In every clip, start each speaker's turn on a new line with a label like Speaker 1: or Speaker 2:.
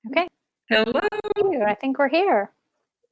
Speaker 1: Okay,
Speaker 2: Hello.
Speaker 1: I think we're here.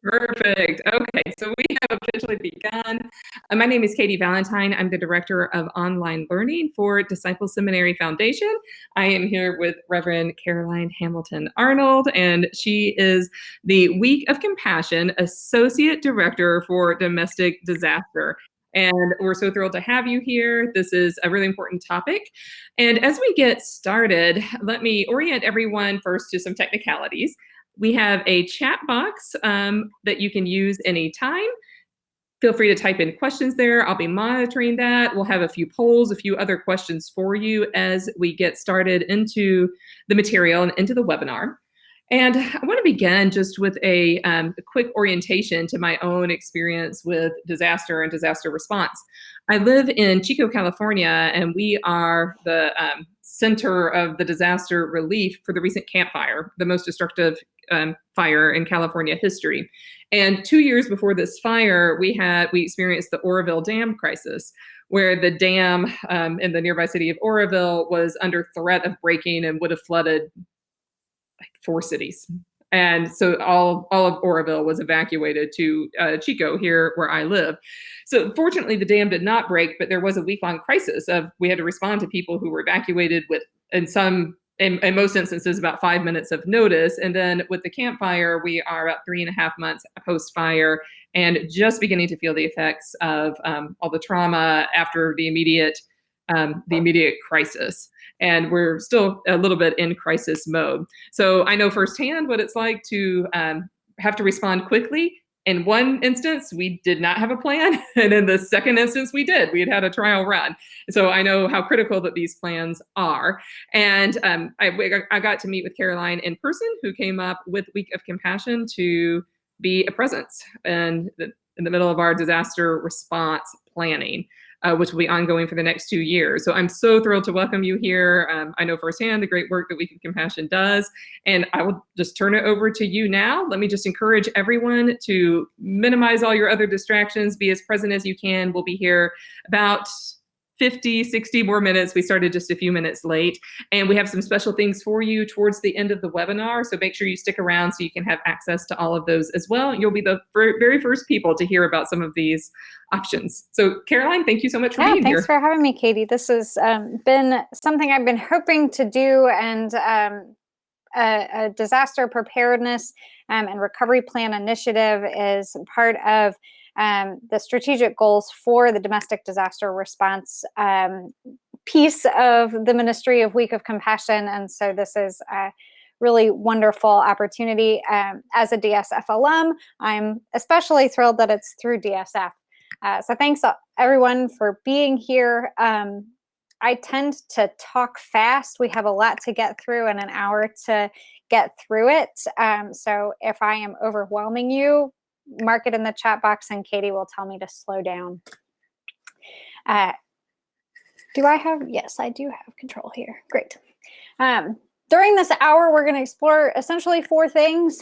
Speaker 2: Perfect. Okay, so we have officially begun. My name is Katie Valentine. I'm the Director of Online Learning for Disciple Seminary Foundation. I am here with Reverend Caroline Hamilton Arnold, and she is the Week of Compassion Associate Director for Domestic Disaster. And we're so thrilled to have you here. This is a really important topic. And as we get started, let me orient everyone first to some technicalities. We have a chat box that you can use anytime. Feel free to type in questions there. I'll be monitoring that. We'll have a few polls, a few other questions for you as we get started into the material and into the webinar. And I want to begin just with a quick orientation to my own experience with disaster and disaster response. I live in Chico, California, and we are the center of the disaster relief for the recent Camp Fire, the most destructive fire in California history. And 2 years before this fire, we experienced the Oroville Dam crisis, where the dam in the nearby city of Oroville was under threat of breaking and would have flooded like 4 cities. And so all of Oroville was evacuated to Chico, here where I live. So fortunately, the dam did not break, but there was a week-long crisis of we had to respond to people who were evacuated with, in most instances, about 5 minutes of notice. And then with the Camp Fire, we are about 3.5 months post-fire and just beginning to feel the effects of all the trauma after the immediate crisis. And we're still a little bit in crisis mode. So I know firsthand what it's like to have to respond quickly. In one instance, we did not have a plan. And in the second instance, we did. We had a trial run. So I know how critical that these plans are. And I got to meet with Caroline in person, who came up with Week of Compassion to be a presence in the middle of our disaster response planning. Which will be ongoing for the next 2 years. So I'm so thrilled to welcome you here. I know firsthand the great work that Week of Compassion does, and I will just turn it over to you now. Let me just encourage everyone to minimize all your other distractions, be as present as you can. We'll be here about 50, 60 more minutes. We started just a few minutes late, and we have some special things for you towards the end of the webinar. So make sure you stick around so you can have access to all of those as well. You'll be the very first people to hear about some of these options. So Caroline, thank you so much for being here.
Speaker 1: Thanks for having me, Katie. This has been something I've been hoping to do, and a disaster preparedness and recovery plan initiative is part of the strategic goals for the domestic disaster response piece of the Ministry of Week of Compassion. And so this is a really wonderful opportunity. As a DSF alum, I'm especially thrilled that it's through DSF. So thanks everyone for being here. I tend to talk fast. We have a lot to get through and an hour to get through it. So if I am overwhelming you, mark it in the chat box and Katie will tell me to slow down. Yes, I do have control here. Great. During this hour, we're going to explore essentially 4 things.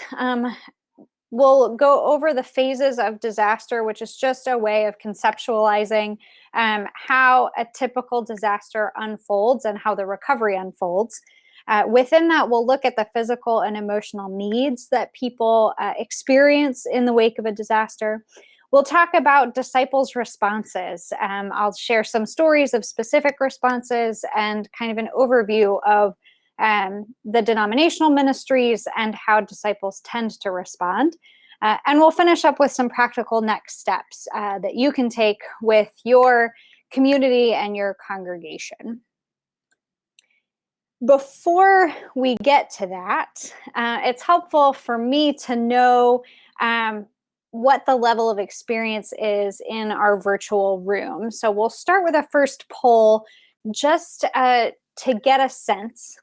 Speaker 1: We'll go over the phases of disaster, which is just a way of conceptualizing how a typical disaster unfolds and how the recovery unfolds. Within that, we'll look at the physical and emotional needs that people experience in the wake of a disaster. We'll talk about disciples' responses. I'll share some stories of specific responses and kind of an overview of the denominational ministries and how disciples tend to respond. And we'll finish up with some practical next steps that you can take with your community and your congregation. Before we get to that, it's helpful for me to know what the level of experience is in our virtual room. So we'll start with a first poll just to get a sense.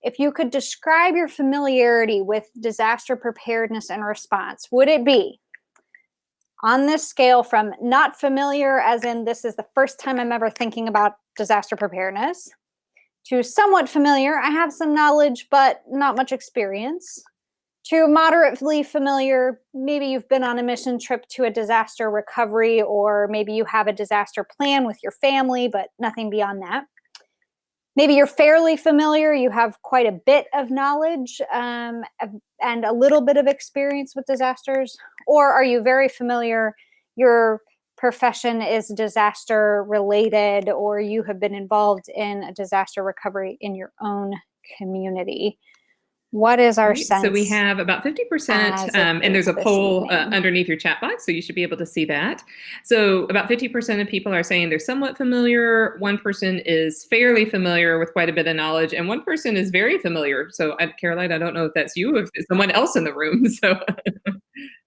Speaker 1: If you could describe your familiarity with disaster preparedness and response, would it be on this scale from not familiar, as in this is the first time I'm ever thinking about disaster preparedness, to somewhat familiar, I have some knowledge but not much experience, to moderately familiar, maybe you've been on a mission trip to a disaster recovery, or maybe you have a disaster plan with your family but nothing beyond that. maybe you're fairly familiar, you have quite a bit of knowledge and a little bit of experience with disasters, or are you very familiar, your profession is disaster related, or you have been involved in a disaster recovery in your own community? What is our
Speaker 2: Right. So we
Speaker 1: sense
Speaker 2: have about 50%,
Speaker 1: as a
Speaker 2: and
Speaker 1: group
Speaker 2: there's a
Speaker 1: this
Speaker 2: poll
Speaker 1: evening?
Speaker 2: underneath your chat box, so you should be able to see that. So about 50% of people are saying they're somewhat familiar. One person is fairly familiar with quite a bit of knowledge, and one person is very familiar. So, Caroline, I don't know if that's you, if it's someone else in the room. So,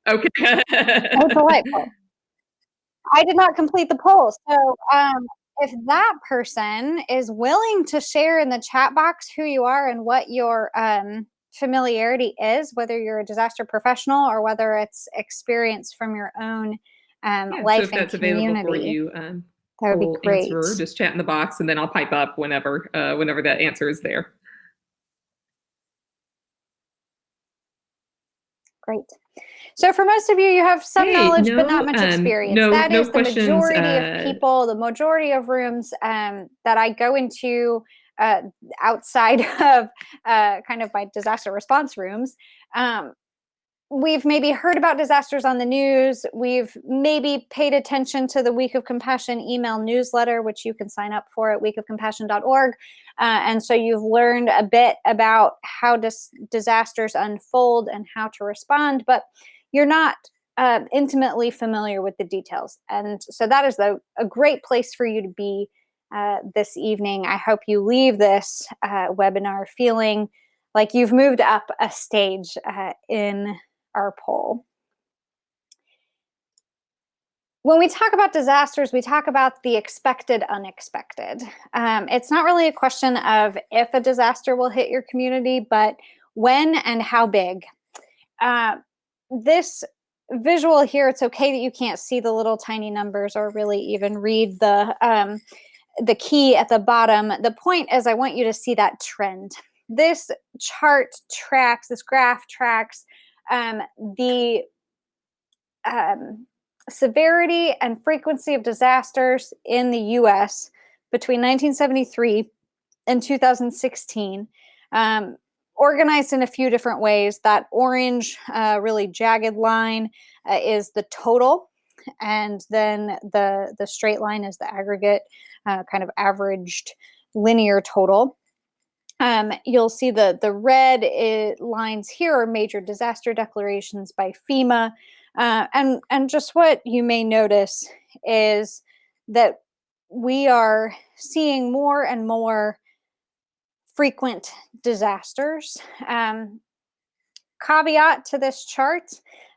Speaker 2: okay.
Speaker 1: Oh, delightful. I did not complete the poll. So, if that person is willing to share in the chat box who you are and what your familiarity is, whether you're a disaster professional or whether it's experience from your own
Speaker 2: Yeah. So
Speaker 1: life
Speaker 2: if
Speaker 1: and
Speaker 2: that's available for
Speaker 1: community,
Speaker 2: you,
Speaker 1: that would be
Speaker 2: we'll
Speaker 1: great.
Speaker 2: answer. Just chat in the box, and then I'll pipe up whenever that answer is there.
Speaker 1: Great. So for most of you, you have some
Speaker 2: Hey,
Speaker 1: knowledge, but not
Speaker 2: no,
Speaker 1: much experience.
Speaker 2: no,
Speaker 1: That
Speaker 2: no
Speaker 1: is the
Speaker 2: questions.
Speaker 1: majority of people, the majority of rooms that I go into outside of kind of my disaster response rooms. Um, we've maybe heard about disasters on the news. We've maybe paid attention to the Week of Compassion email newsletter, which you can sign up for at weekofcompassion.org. And so you've learned a bit about how disasters unfold and how to respond, but you're not intimately familiar with the details. And so that is a great place for you to be this evening. I hope you leave this webinar feeling like you've moved up a stage in our poll. When we talk about disasters, we talk about the expected unexpected. It's not really a question of if a disaster will hit your community, but when and how big. This visual here, it's okay that you can't see the little tiny numbers or really even read the key at the bottom. The point is I want you to see that trend. This this graph tracks the severity and frequency of disasters in the US between 1973 and 2016, organized in a few different ways. That orange, really jagged line is the total, and then the straight line is the aggregate, kind of averaged linear total. You'll see the red lines here are major disaster declarations by FEMA. And just what you may notice is that we are seeing more and more frequent disasters. Caveat to this chart,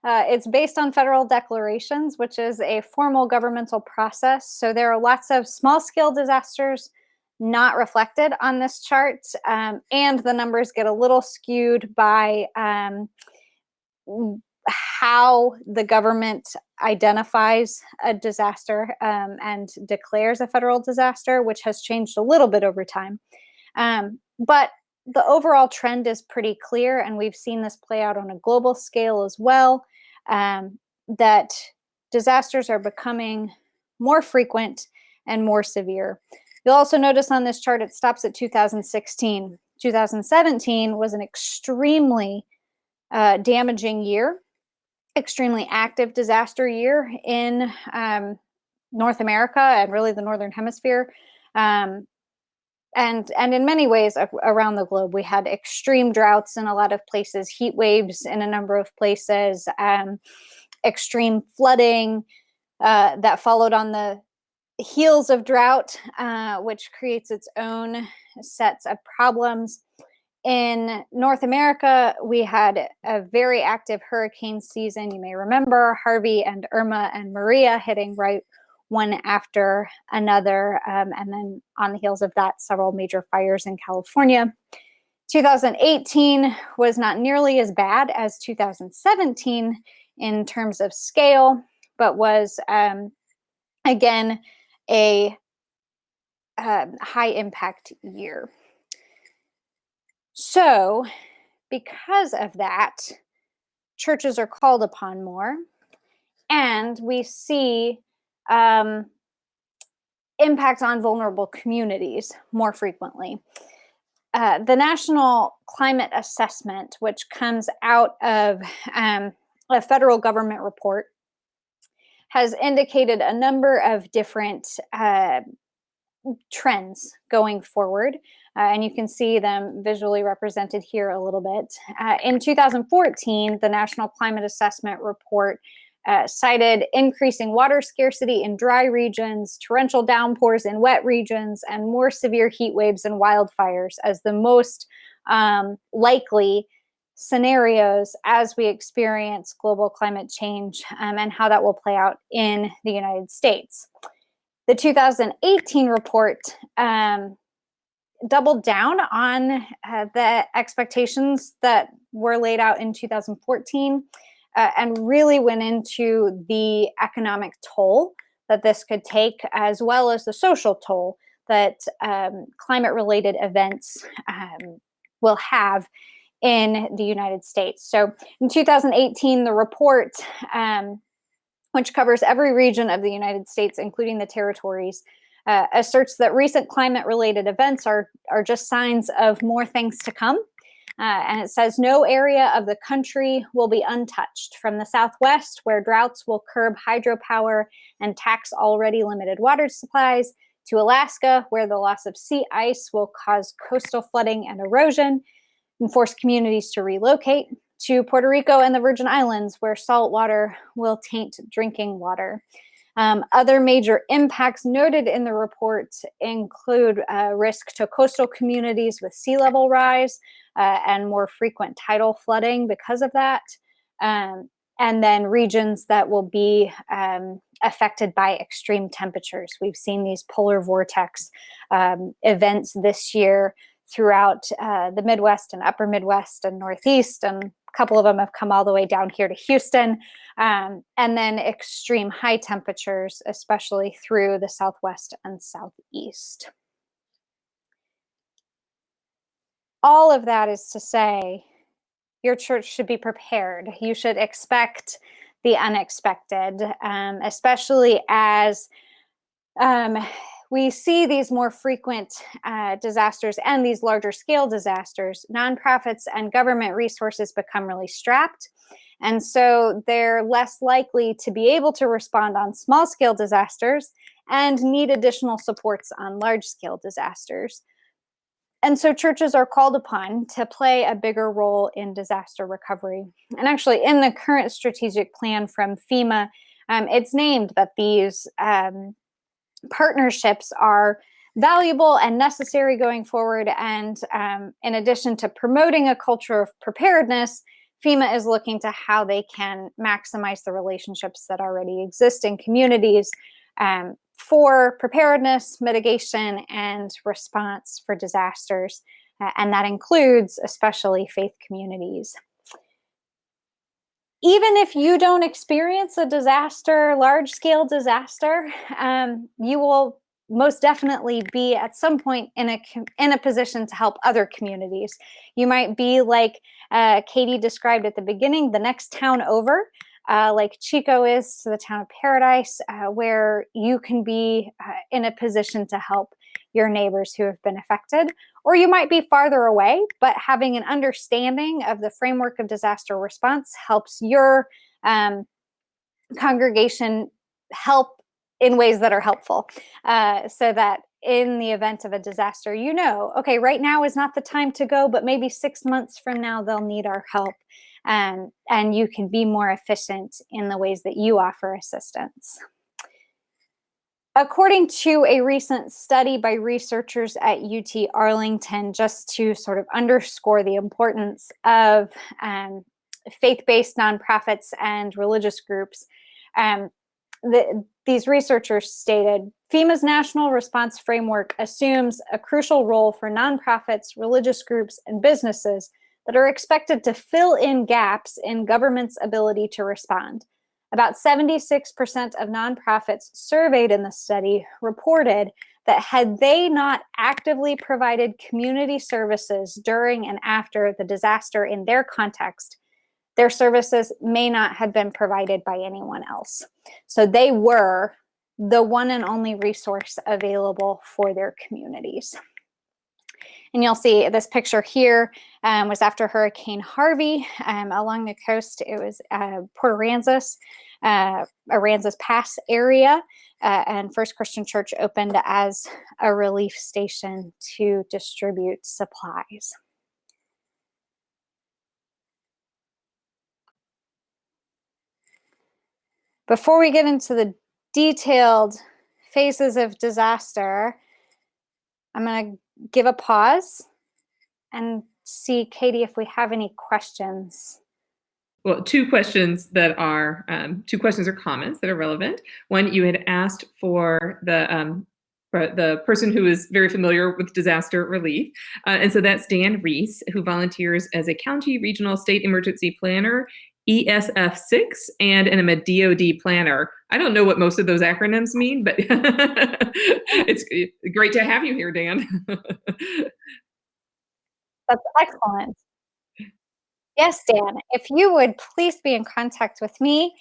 Speaker 1: it's based on federal declarations, which is a formal governmental process. So there are lots of small scale disasters not reflected on this chart, and the numbers get a little skewed by how the government identifies a disaster and declares a federal disaster, which has changed a little bit over time. But the overall trend is pretty clear, and we've seen this play out on a global scale as well, that disasters are becoming more frequent and more severe. You'll also notice on this chart it stops at 2016. 2017 was an extremely damaging year, extremely active disaster year in North America and really the Northern Hemisphere. And in many ways around the globe, we had extreme droughts in a lot of places, heat waves in a number of places, extreme flooding that followed on the heels of drought, which creates its own sets of problems. In North America, we had a very active hurricane season. You may remember Harvey and Irma and Maria hitting right one after another. And then on the heels of that, several major fires in California. 2018 was not nearly as bad as 2017 in terms of scale, but was, again, a high impact year. So, because of that, churches are called upon more, and we see impact on vulnerable communities more frequently. The National Climate Assessment, which comes out of a federal government report, has indicated a number of different trends going forward. And you can see them visually represented here a little bit. In 2014, the National Climate Assessment Report cited increasing water scarcity in dry regions, torrential downpours in wet regions, and more severe heat waves and wildfires as the most likely scenarios as we experience global climate change, and how that will play out in the United States. The 2018 report doubled down on the expectations that were laid out in 2014, and really went into the economic toll that this could take, as well as the social toll that climate-related events will have in the United States. So in 2018, the report, which covers every region of the United States, including the territories, asserts that recent climate-related events are just signs of more things to come. And it says no area of the country will be untouched, from the Southwest, where droughts will curb hydropower and tax already limited water supplies, to Alaska, where the loss of sea ice will cause coastal flooding and erosion and force communities to relocate, to Puerto Rico and the Virgin Islands, where salt water will taint drinking water. Other major impacts noted in the report include risk to coastal communities with sea level rise and more frequent tidal flooding because of that. And then regions that will be affected by extreme temperatures. We've seen these polar vortex events this year throughout the Midwest and upper Midwest and Northeast, and a couple of them have come all the way down here to Houston, and then extreme high temperatures, especially through the Southwest and Southeast. All of that is to say, your church should be prepared. You should expect the unexpected, especially as we see these more frequent disasters and these larger scale disasters. Nonprofits and government resources become really strapped. And so they're less likely to be able to respond on small scale disasters and need additional supports on large scale disasters. And so churches are called upon to play a bigger role in disaster recovery. And actually, in the current strategic plan from FEMA, it's named that these partnerships are valuable and necessary going forward. And in addition to promoting a culture of preparedness, FEMA is looking to how they can maximize the relationships that already exist in communities for preparedness, mitigation, and response for disasters. And that includes especially faith communities. Even if you don't experience a disaster, large-scale disaster, you will most definitely be at some point in a position to help other communities. You might be like Katie described at the beginning, the next town over, like Chico is to the town of Paradise, where you can be in a position to help your neighbors who have been affected. Or you might be farther away, but having an understanding of the framework of disaster response helps your congregation help in ways that are helpful, so that in the event of a disaster, you know, okay, right now is not the time to go, but maybe 6 months from now, they'll need our help. And you can be more efficient in the ways that you offer assistance. According to a recent study by researchers at UT Arlington, just to sort of underscore the importance of faith-based nonprofits and religious groups, these researchers stated, FEMA's National Response Framework assumes a crucial role for nonprofits, religious groups, and businesses that are expected to fill in gaps in government's ability to respond. About 76% of nonprofits surveyed in the study reported that had they not actively provided community services during and after the disaster in their context, their services may not have been provided by anyone else. So they were the one and only resource available for their communities. And you'll see this picture here was after Hurricane Harvey along the coast. It was Port Aransas, Aransas Pass area, and First Christian Church opened as a relief station to distribute supplies. Before we get into the detailed phases of disaster, I'm going to give a pause and see, Katie, if we have any questions.
Speaker 2: Well, two questions or comments that are relevant. One, you had asked for the person who is very familiar with disaster relief. And so that's Dan Reese, who volunteers as a county, regional, state emergency planner, ESF6, and I'm a DOD planner. I don't know what most of those acronyms mean, but it's great to have you here, Dan.
Speaker 1: That's excellent. Yes, Dan, if you would please be in contact with me,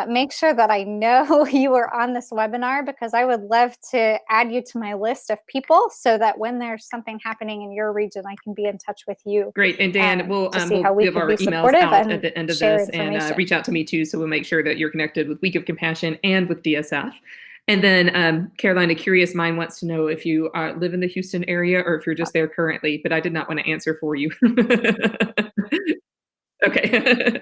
Speaker 1: make sure that I know you are on this webinar, because I would love to add you to my list of people so that when there's something happening in your region, I can be in touch with you.
Speaker 2: Great. And Dan, we'll give our emails out at the end of this and reach out to me too. So we'll make sure that you're connected with Week of Compassion and with DSF. And then Caroline, a curious mind wants to know if you live in the Houston area or if you're just there currently, but I did not want to answer for you. Okay.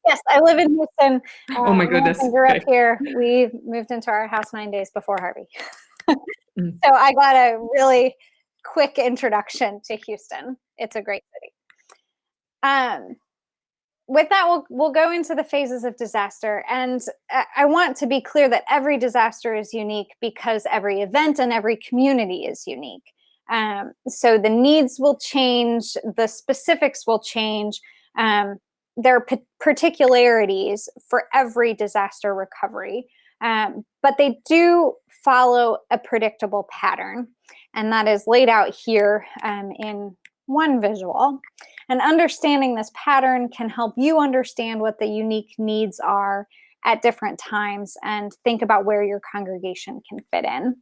Speaker 1: Yes, I live in Houston.
Speaker 2: Oh my goodness.
Speaker 1: I grew up here. We moved into our house 9 days before Harvey. So I got a really quick introduction to Houston. It's a great city. With that, we'll go into the phases of disaster. And I want to be clear that every disaster is unique because every event and every community is unique. So the needs will change, the specifics will change. There are particularities for every disaster recovery, but they do follow a predictable pattern, and that is laid out here in one visual. And understanding this pattern can help you understand what the unique needs are at different times and think about where your congregation can fit in.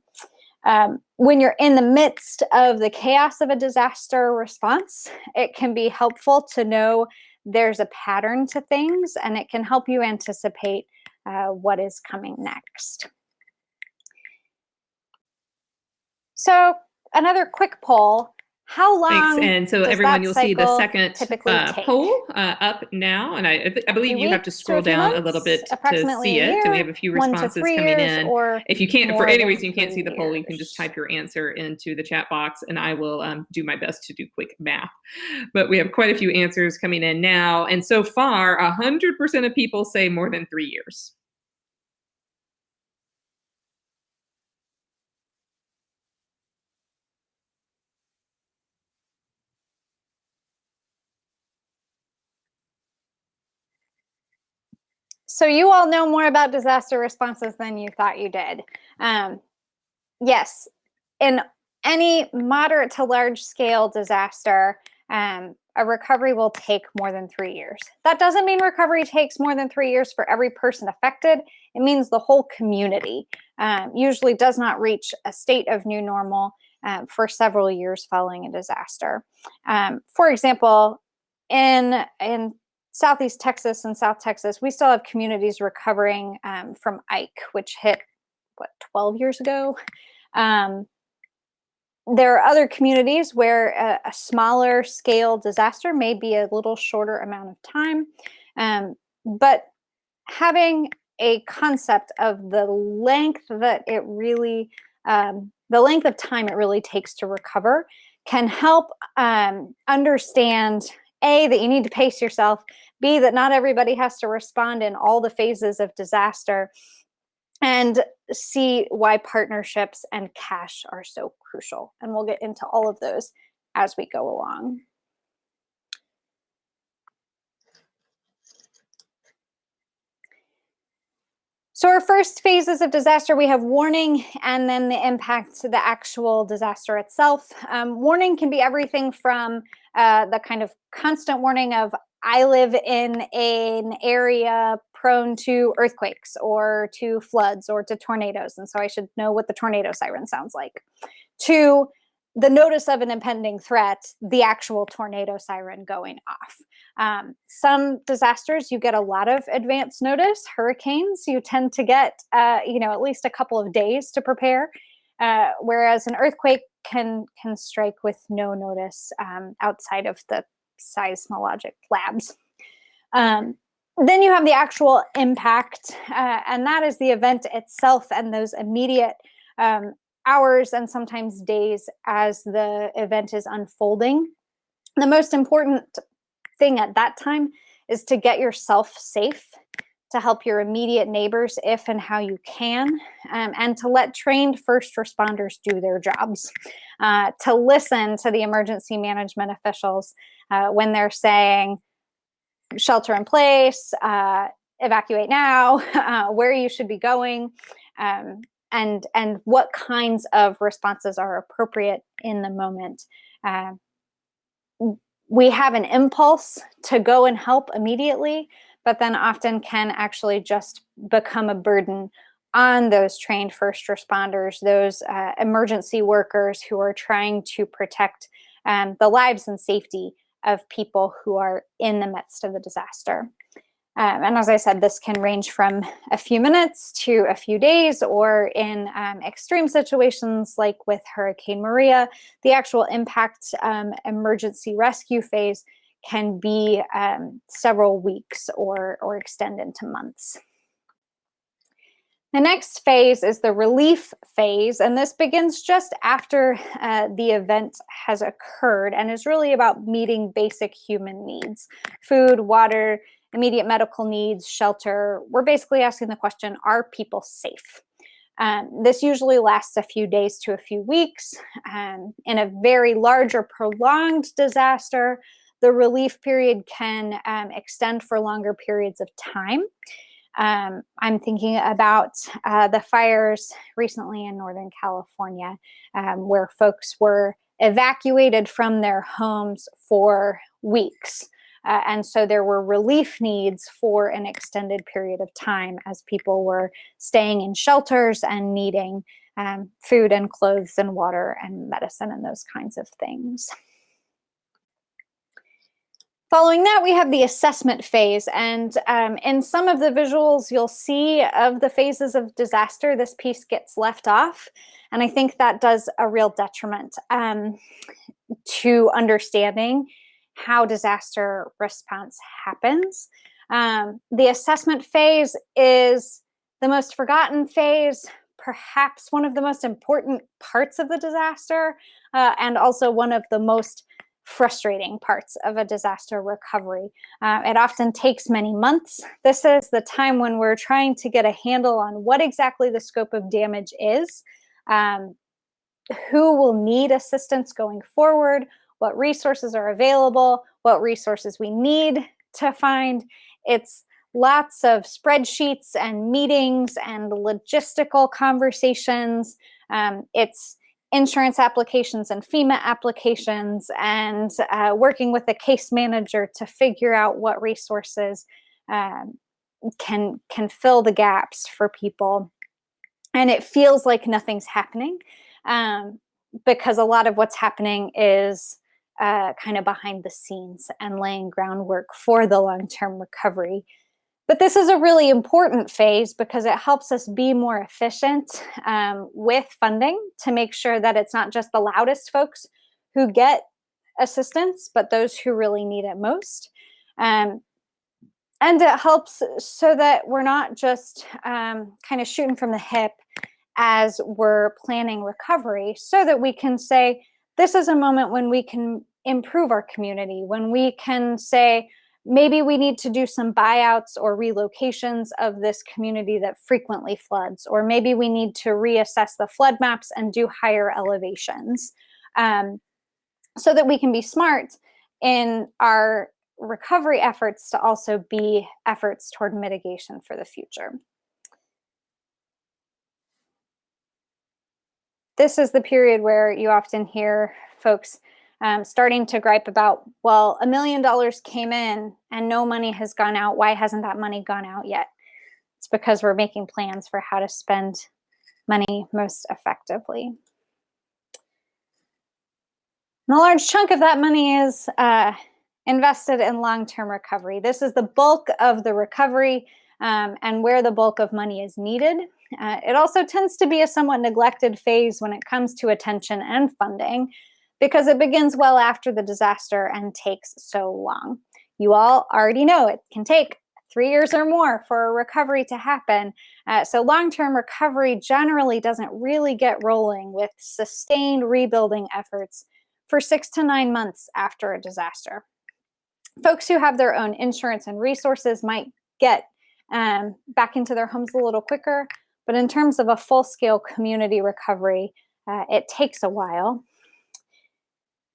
Speaker 1: When you're in the midst of the chaos of a disaster response, it can be helpful to know there's a pattern to things, and it can help you anticipate what is coming next. So another quick poll. How long?
Speaker 2: Thanks. And so everyone, you'll see the second poll up now. And I believe you have to scroll down a little bit to see it. And we have a few responses coming in. If you can't, for any reason you can't see the poll, you can just type your answer into the chat box and I will do my best to do quick math. But we have quite a few answers coming in now. And so far, 100% of people say more than 3 years.
Speaker 1: So you all know more about disaster responses than you thought you did. Yes, in any moderate to large scale disaster, a recovery will take more than 3 years. That doesn't mean recovery takes more than 3 years for every person affected. It means the whole community usually does not reach a state of new normal for several years following a disaster. For example, in Southeast Texas and South Texas, we still have communities recovering from Ike, which hit, 12 years ago? There are other communities where a smaller scale disaster may be a little shorter amount of time, but having a concept of the length that it really, the length of time it really takes to recover can help understand, A, that you need to pace yourself, B, that not everybody has to respond in all the phases of disaster, and see why partnerships and cash are so crucial. And we'll get into all of those as we go along. So our first phases of disaster, we have warning and then the impact to the actual disaster itself. Warning can be everything from the kind of constant warning of, I live in an area prone to earthquakes or to floods or to tornadoes, and so I should know what the tornado siren sounds like. To the notice of an impending threat, the actual tornado siren going off. Some disasters, you get a lot of advance notice. Hurricanes, you tend to get, at least a couple of days to prepare, whereas an earthquake can strike with no notice outside of the seismologic labs. Then you have the actual impact, and that is the event itself and those immediate hours and sometimes days as the event is unfolding. The most important thing at that time is to get yourself safe, to help your immediate neighbors if and how you can, and to let trained first responders do their jobs, to listen to the emergency management officials when they're saying, shelter in place, evacuate now, where you should be going, and what kinds of responses are appropriate in the moment. We have an impulse to go and help immediately, but then often can actually just become a burden on those trained first responders, those emergency workers who are trying to protect the lives and safety of people who are in the midst of the disaster. And as I said, this can range from a few minutes to a few days, or in extreme situations like with Hurricane Maria, the actual impact emergency rescue phase can be several weeks or extend into months. The next phase is the relief phase, and this begins just after the event has occurred and is really about meeting basic human needs: food, water, immediate medical needs, shelter. We're basically asking the question, are people safe? This usually lasts a few days to a few weeks. In a very large or prolonged disaster, the relief period can extend for longer periods of time. I'm thinking about the fires recently in Northern California, where folks were evacuated from their homes for weeks. And so there were relief needs for an extended period of time as people were staying in shelters and needing food and clothes and water and medicine and those kinds of things. Following that, we have the assessment phase. And in some of the visuals you'll see of the phases of disaster, this piece gets left off. And I think that does a real detriment to understanding how disaster response happens. The assessment phase is the most forgotten phase, perhaps one of the most important parts of the disaster, and also one of the most frustrating parts of a disaster recovery. It often takes many months. This is the time when we're trying to get a handle on what exactly the scope of damage is, who will need assistance going forward, what resources are available, what resources we need to find. It's lots of spreadsheets and meetings and logistical conversations. It's insurance applications and FEMA applications, and working with the case manager to figure out what resources can fill the gaps for people. And it feels like nothing's happening because a lot of what's happening is kind of behind the scenes and laying groundwork for the long-term recovery. But this is a really important phase because it helps us be more efficient with funding to make sure that it's not just the loudest folks who get assistance, but those who really need it most. And it helps so that we're not just kind of shooting from the hip as we're planning recovery, so that we can say, this is a moment when we can improve our community, when we can say, maybe we need to do some buyouts or relocations of this community that frequently floods, or maybe we need to reassess the flood maps and do higher elevations, so that we can be smart in our recovery efforts to also be efforts toward mitigation for the future. This is the period where you often hear folks starting to gripe about, well, $1 million came in and no money has gone out. Why hasn't that money gone out yet? It's because we're making plans for how to spend money most effectively. And a large chunk of that money is invested in long-term recovery. This is the bulk of the recovery and where the bulk of money is needed. It also tends to be a somewhat neglected phase when it comes to attention and funding because it begins well after the disaster and takes so long. You all already know it can take 3 years or more for a recovery to happen. So long-term recovery generally doesn't really get rolling with sustained rebuilding efforts for 6 to 9 months after a disaster. Folks who have their own insurance and resources might get back into their homes a little quicker, but in terms of a full-scale community recovery, it takes a while.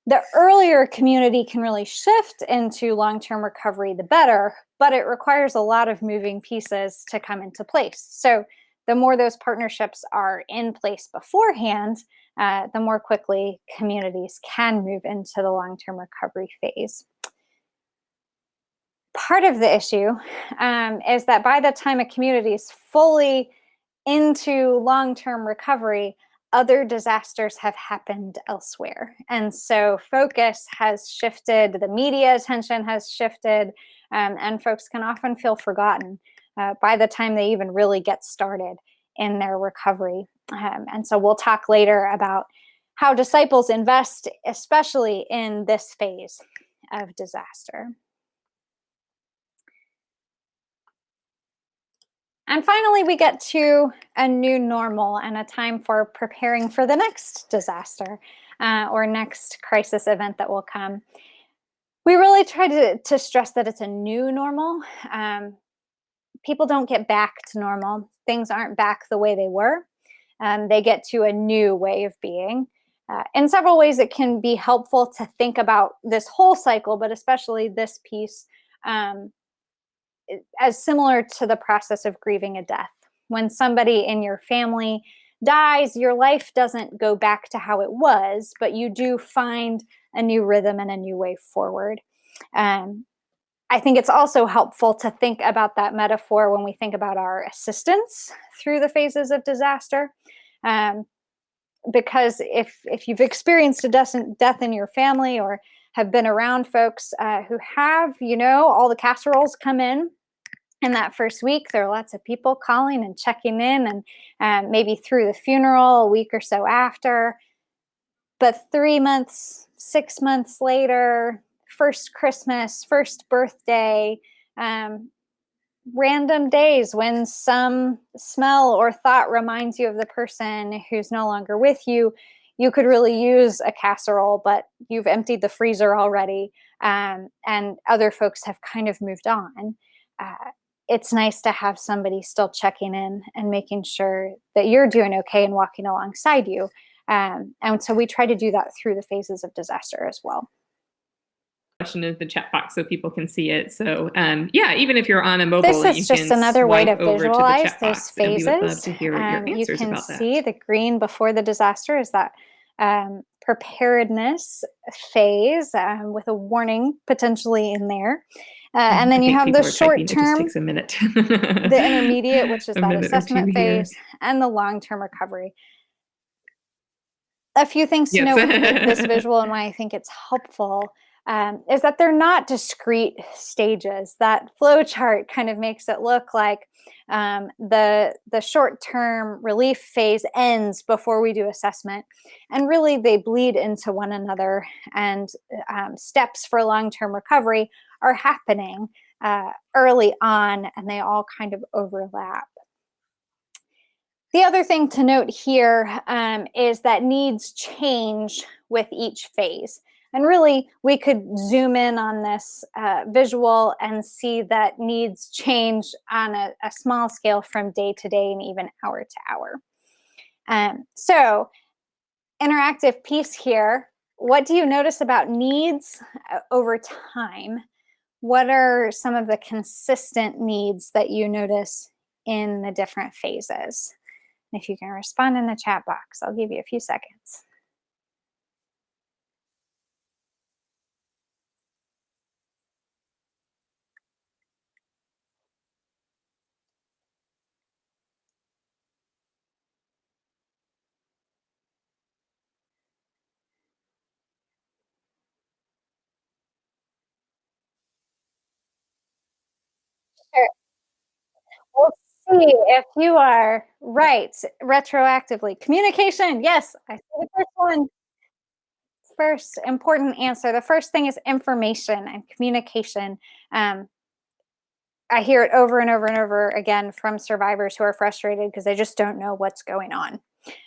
Speaker 1: The earlier community can really shift into long-term recovery, the better, but it requires a lot of moving pieces to come into place. So the more those partnerships are in place beforehand, the more quickly communities can move into the long-term recovery phase. Part of the issue is that by the time a community is fully into long-term recovery, other disasters have happened elsewhere. And so focus has shifted, the media attention has shifted, and folks can often feel forgotten by the time they even really get started in their recovery. And so we'll talk later about how disciples invest, especially in this phase of disaster. And finally, we get to a new normal and a time for preparing for the next disaster or next crisis event that will come. We really try to stress that it's a new normal. People don't get back to normal. Things aren't back the way they were. They get to a new way of being. In several ways, it can be helpful to think about this whole cycle, but especially this piece, as similar to the process of grieving a death. When somebody in your family dies, your life doesn't go back to how it was, but you do find a new rhythm and a new way forward. I think it's also helpful to think about that metaphor when we think about our assistance through the phases of disaster. Because if you've experienced a death in your family or have been around folks who have, all the casseroles come in that first week, there are lots of people calling and checking in, and maybe through the funeral a week or so after. But 3 months, 6 months later, first Christmas, first birthday, random days when some smell or thought reminds you of the person who's no longer with you, you could really use a casserole, but you've emptied the freezer already, and other folks have kind of moved on. It's nice to have somebody still checking in and making sure that you're doing okay and walking alongside you. And so we try to do that through the phases of disaster as well.
Speaker 2: Question in the chat box so people can see it. So even if you're on a mobile,
Speaker 1: this is just another way to visualize those phases.
Speaker 2: We would love to hear your
Speaker 1: you
Speaker 2: answers
Speaker 1: can
Speaker 2: about that.
Speaker 1: see the green before the disaster is that preparedness phase with a warning potentially in there. And then you have the short term,
Speaker 2: it just takes a minute.
Speaker 1: the intermediate, which is that assessment phase, and the long-term recovery. A few things to note with this visual and why I think it's helpful is that they're not discrete stages. That flow chart kind of makes it look like the short-term relief phase ends before we do assessment. And really, they bleed into one another, and steps for long-term recovery are happening early on, and they all kind of overlap. The other thing to note here is that needs change with each phase. And really, we could zoom in on this visual and see that needs change on a small scale from day to day and even hour to hour. So, interactive piece here. What do you notice about needs over time? What are some of the consistent needs that you notice in the different phases? If you can respond in the chat box, I'll give you a few seconds. We'll see if you are right retroactively. Communication, yes, I see the first one. First important answer. The first thing is information and communication. Um, I hear it over and over and over again from survivors who are frustrated because they just don't know what's going on.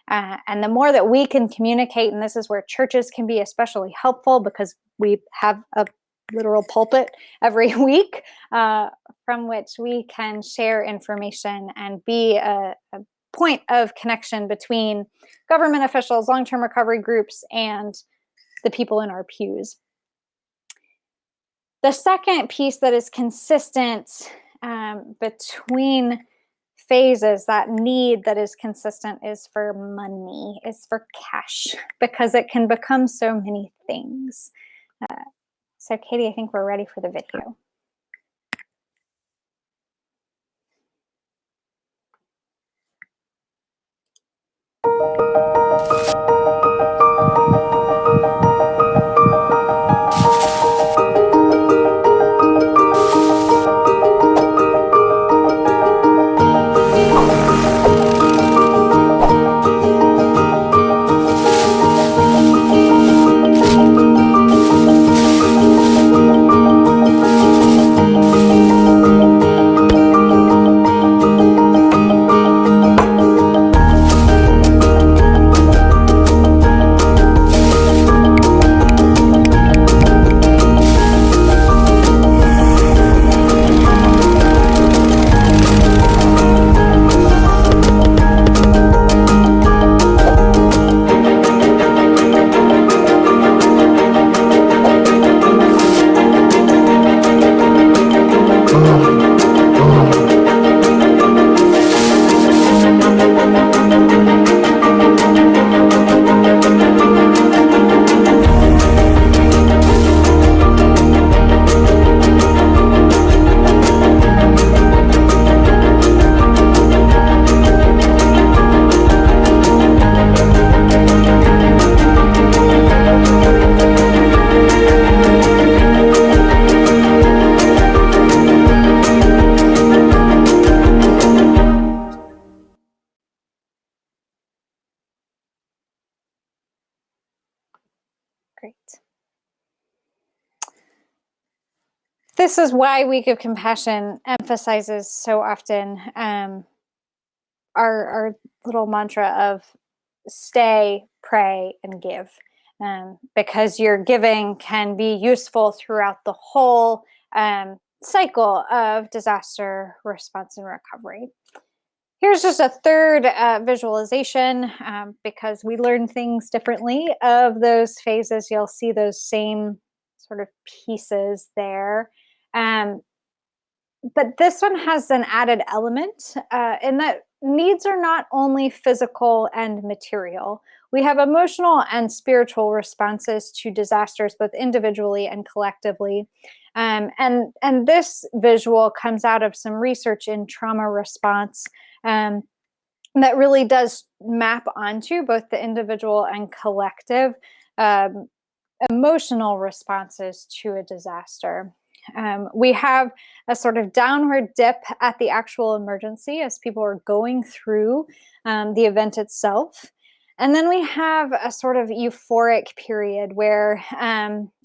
Speaker 1: And the more that we can communicate, and this is where churches can be especially helpful because we have a literal pulpit every week from which we can share information and be a point of connection between government officials, long term recovery groups, and the people in our pews. The second piece that is consistent between phases, that need that is consistent, is for money, is for cash, because it can become so many things. So, Katie, I think we're ready for the video. Great. This is why Week of Compassion emphasizes so often our little mantra of stay, pray, and give. Because your giving can be useful throughout the whole cycle of disaster response and recovery. Here's just a third visualization because we learn things differently of those phases. You'll see those same sort of pieces there. But this one has an added element in that needs are not only physical and material. We have emotional and spiritual responses to disasters, both individually and collectively. And this visual comes out of some research in trauma response that really does map onto both the individual and collective emotional responses to a disaster. We have a sort of downward dip at the actual emergency as people are going through the event itself. And then we have a sort of euphoric period where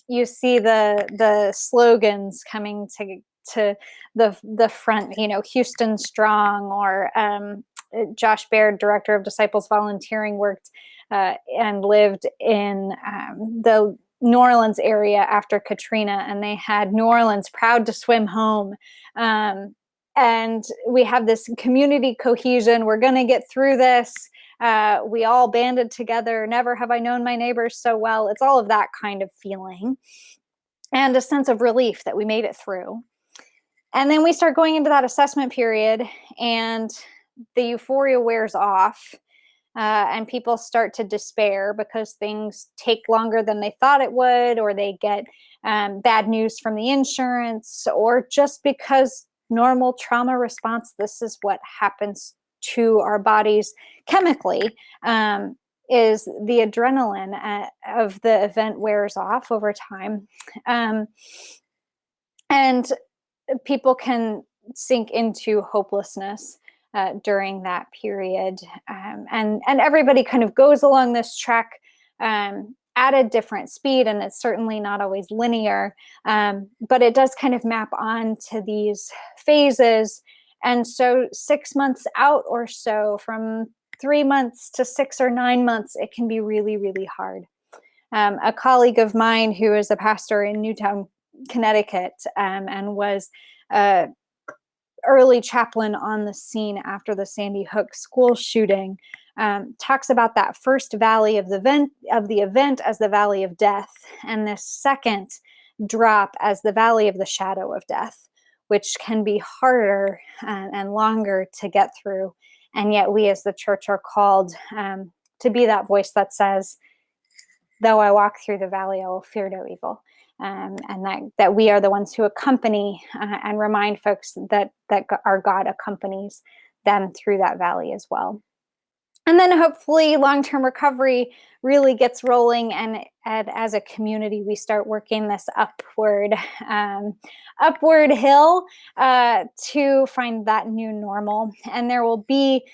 Speaker 1: you see the slogans coming to the front, Houston Strong, or Josh Baird, director of Disciples Volunteering, worked and lived in the New Orleans area after Katrina, and they had New Orleans proud to swim home. And we have this community cohesion. We're going to get through this. We all banded together. Never have I known my neighbors so well. It's all of that kind of feeling and a sense of relief that we made it through. And then we start going into that assessment period, and the euphoria wears off. And people start to despair because things take longer than they thought it would, or they get bad news from the insurance, or just because normal trauma response, this is what happens to our bodies chemically, is the adrenaline of the event wears off over time. And people can sink into hopelessness during that period. And everybody kind of goes along this track at a different speed, and it's certainly not always linear, but it does kind of map on to these phases. And so 6 months out or so, from 3 months to 6 or 9 months, it can be really, really hard. A colleague of mine who is a pastor in Newtown, Connecticut, and was early chaplain on the scene after the Sandy Hook school shooting, talks about that first valley of the event as the valley of death, and this second drop as the valley of the shadow of death, which can be harder and longer to get through. And yet we as the church are called to be that voice that says, though I walk through the valley, I will fear no evil. And that we are the ones who accompany and remind folks that our God accompanies them through that valley as well. And then hopefully long-term recovery really gets rolling, and as a community, we start working this upward hill to find that new normal. And there will be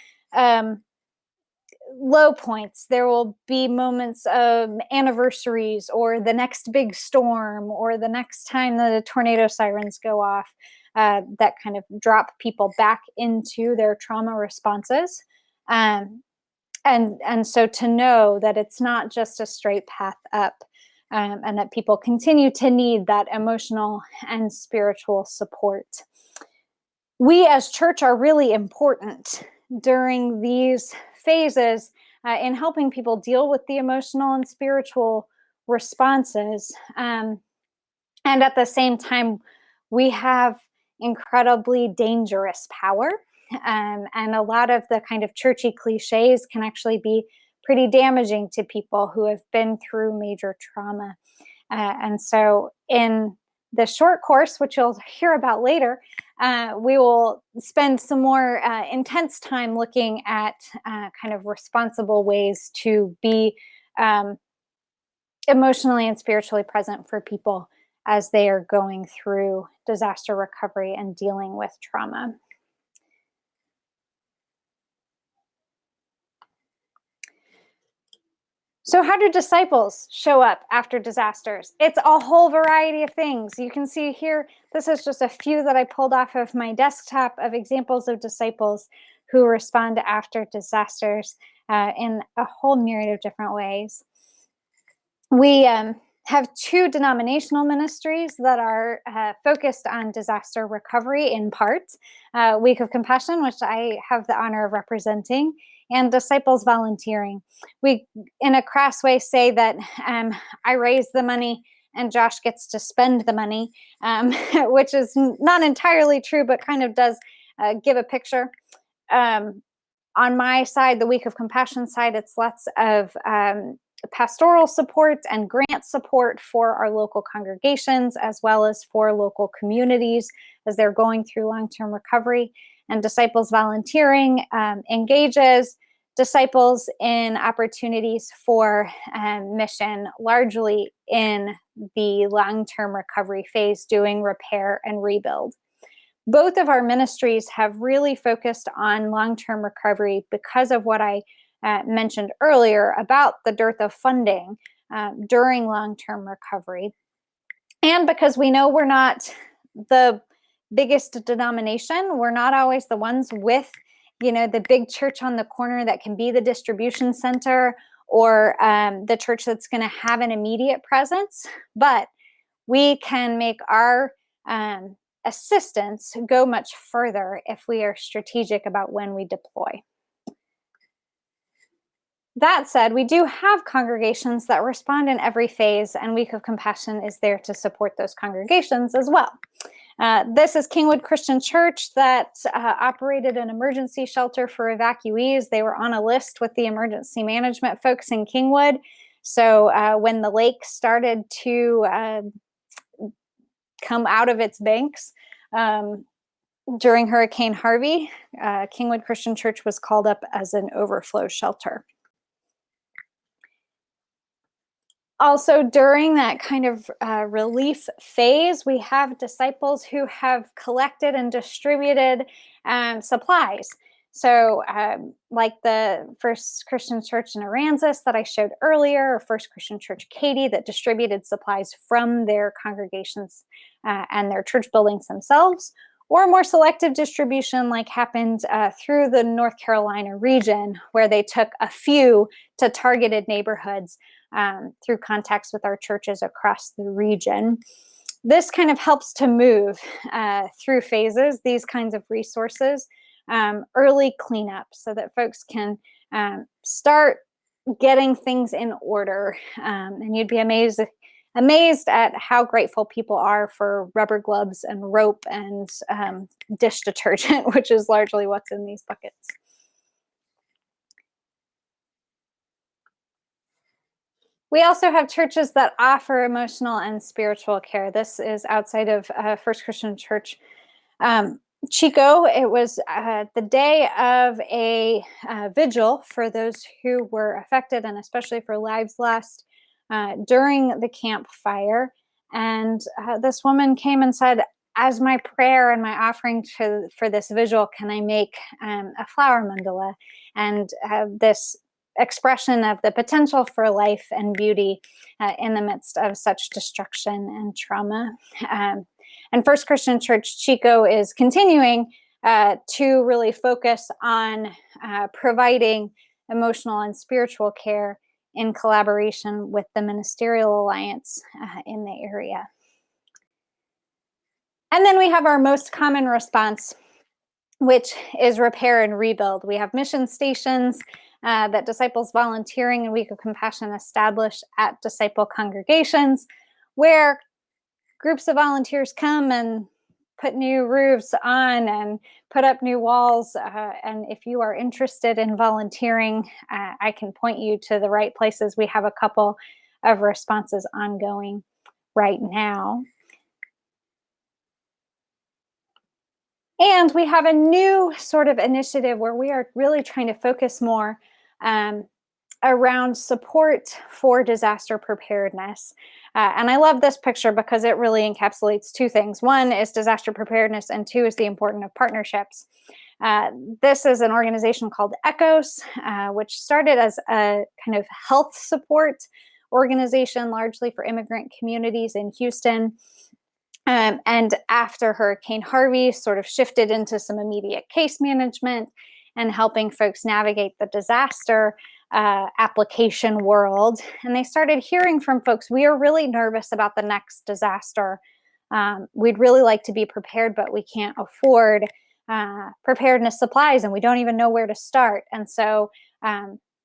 Speaker 1: low points. There will be moments of anniversaries, or the next big storm, or the next time the tornado sirens go off, that kind of drop people back into their trauma responses. And so to know that it's not just a straight path up, and that people continue to need that emotional and spiritual support. We as church are really important during these phases in helping people deal with the emotional and spiritual responses. And at the same time, we have incredibly dangerous power. And a lot of the kind of churchy cliches can actually be pretty damaging to people who have been through major trauma. And so in the short course, which you'll hear about later, we will spend some more intense time looking at kind of responsible ways to be emotionally and spiritually present for people as they are going through disaster recovery and dealing with trauma. So how do disciples show up after disasters? It's a whole variety of things. You can see here, this is just a few that I pulled off of my desktop of examples of disciples who respond after disasters in a whole myriad of different ways. We have two denominational ministries that are focused on disaster recovery in part. Week of Compassion, which I have the honor of representing, and Disciples Volunteering. We, in a crass way, say that I raise the money and Josh gets to spend the money, which is not entirely true, but kind of does give a picture. On my side, the Week of Compassion side, it's lots of pastoral support and grant support for our local congregations, as well as for local communities as they're going through long-term recovery. And Disciples Volunteering engages disciples in opportunities for mission, largely in the long-term recovery phase, doing repair and rebuild. Both of our ministries have really focused on long-term recovery because of what I mentioned earlier about the dearth of funding during long-term recovery. And because we know we're not the biggest denomination, we're not always the ones with, the big church on the corner that can be the distribution center, or the church that's going to have an immediate presence, but we can make our assistance go much further if we are strategic about when we deploy. That said, we do have congregations that respond in every phase, and Week of Compassion is there to support those congregations as well. This is Kingwood Christian Church that operated an emergency shelter for evacuees. They were on a list with the emergency management folks in Kingwood. So when the lake started to come out of its banks during Hurricane Harvey, Kingwood Christian Church was called up as an overflow shelter. Also, during that kind of relief phase, we have disciples who have collected and distributed supplies. So, like the First Christian Church in Aransas that I showed earlier, or First Christian Church Katy that distributed supplies from their congregations and their church buildings themselves, or more selective distribution like happened through the North Carolina region, where they took a few to targeted neighborhoods through contacts with our churches across the region. This kind of helps to move through phases, these kinds of resources, early cleanup so that folks can start getting things in order. And you'd be amazed at how grateful people are for rubber gloves and rope and dish detergent, which is largely what's in these buckets. We also have churches that offer emotional and spiritual care. This is outside of First Christian Church Chico. It was the day of a vigil for those who were affected, and especially for lives lost during the Camp Fire. And this woman came and said, as my prayer and my offering for this vigil, can I make a flower mandala? And this expression of the potential for life and beauty in the midst of such destruction and trauma. And First Christian Church Chico is continuing to really focus on providing emotional and spiritual care in collaboration with the Ministerial Alliance in the area. And then we have our most common response, which is repair and rebuild. We have mission stations that disciples volunteering and Week of Compassion established at disciple congregations, where groups of volunteers come and put new roofs on and put up new walls. And if you are interested in volunteering, I can point you to the right places. We have a couple of responses ongoing right now. And we have a new sort of initiative where we are really trying to focus more around support for disaster preparedness. And I love this picture because it really encapsulates two things. One is disaster preparedness, and two is the importance of partnerships. This is an organization called ECHOS, which started as a kind of health support organization, largely for immigrant communities in Houston. And after Hurricane Harvey, sort of shifted into some immediate case management and helping folks navigate the disaster application world. And they started hearing from folks, we are really nervous about the next disaster. We'd really like to be prepared, but we can't afford preparedness supplies, and we don't even know where to start. And so